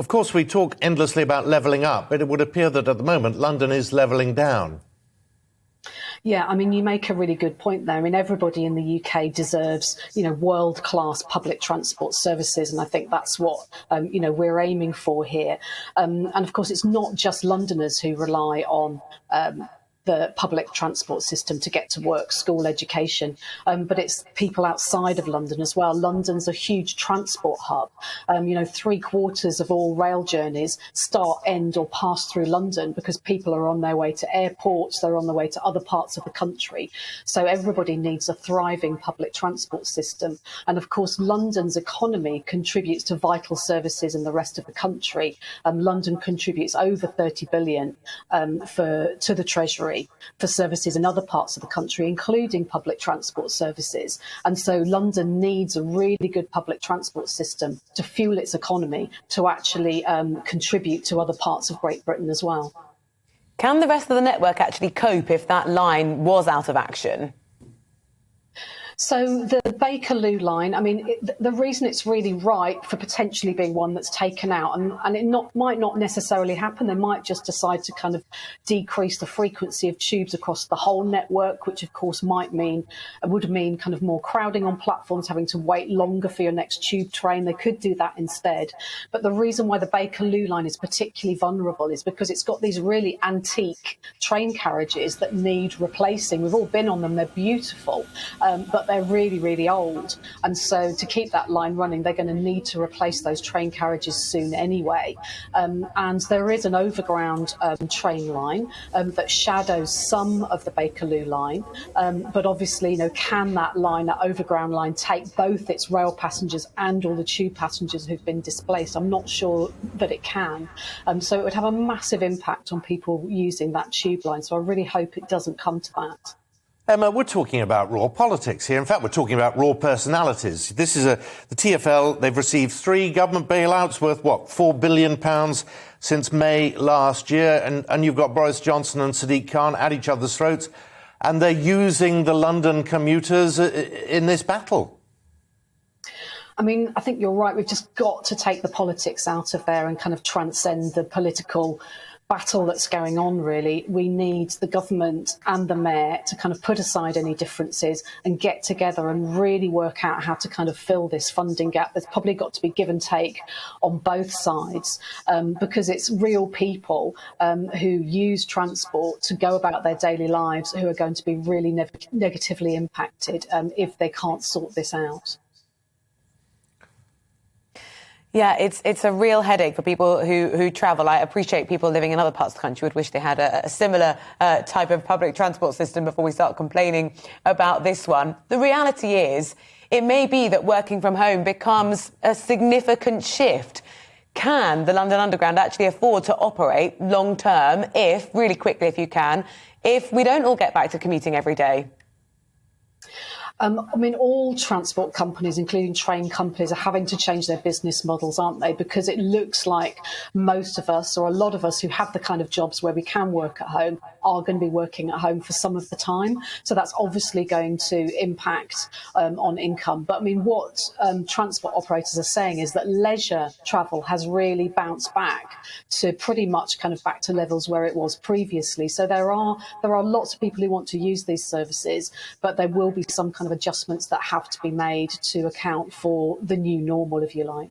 Of course, we talk endlessly about levelling up, but it would appear that at the moment London is levelling down. Yeah, I mean, you make a really good point there. I mean, everybody in the UK deserves, world-class public transport services, and I think that's what, we're aiming for here. And of course, it's not just Londoners who rely on the public transport system to get to work, school, education, but it's people outside of London as well. London's a huge transport hub. 3/4 of all rail journeys start, end or pass through London because people are on their way to airports, they're on their way to other parts of the country. So everybody needs a thriving public transport system. And of course, London's economy contributes to vital services in the rest of the country. London contributes over 30 billion to the Treasury for services in other parts of the country, including public transport services. And so London needs a really good public transport system to fuel its economy, to actually contribute to other parts of Great Britain as well. Can the rest of the network actually cope if that line was out of action? So the Bakerloo line, I mean, the reason it's really ripe for potentially being one that's taken out, and it might not necessarily happen. They might just decide to kind of decrease the frequency of tubes across the whole network, which of course would mean kind of more crowding on platforms, having to wait longer for your next tube train. They could do that instead. But the reason why the Bakerloo line is particularly vulnerable is because it's got these really antique train carriages that need replacing. We've all been on them. They're beautiful, but they're really, really old. And so to keep that line running, they're going to need to replace those train carriages soon anyway. And there is an overground train line that shadows some of the Bakerloo line. But obviously, can that overground line, take both its rail passengers and all the tube passengers who've been displaced? I'm not sure that it can. So it would have a massive impact on people using that tube line. So I really hope it doesn't come to that. Emma, we're talking about raw politics here. In fact, we're talking about raw personalities. This is the TfL. They've received 3 government bailouts worth, £4 billion since May last year. And you've got Boris Johnson and Sadiq Khan at each other's throats. And they're using the London commuters in this battle. I mean, I think you're right. We've just got to take the politics out of there and kind of transcend the political battle that's going on, really. We need the government and the mayor to kind of put aside any differences and get together and really work out how to kind of fill this funding gap. There's probably got to be give and take on both sides, because it's real people who use transport to go about their daily lives who are going to be really negatively impacted if they can't sort this out. Yeah, it's a real headache for people who travel. I appreciate people living in other parts of the country would wish they had a similar type of public transport system before we start complaining about this one. The reality is, it may be that working from home becomes a significant shift. Can the London Underground actually afford to operate long term if we don't all get back to commuting every day? I mean, all transport companies, including train companies, are having to change their business models, aren't they? Because it looks like most of us, or a lot of us who have the kind of jobs where we can work at home, are going to be working at home for some of the time. So that's obviously going to impact on income. But I mean, what transport operators are saying is that leisure travel has really bounced back to pretty much kind of back to levels where it was previously. So there are lots of people who want to use these services, but there will be some kind of adjustments that have to be made to account for the new normal, if you like.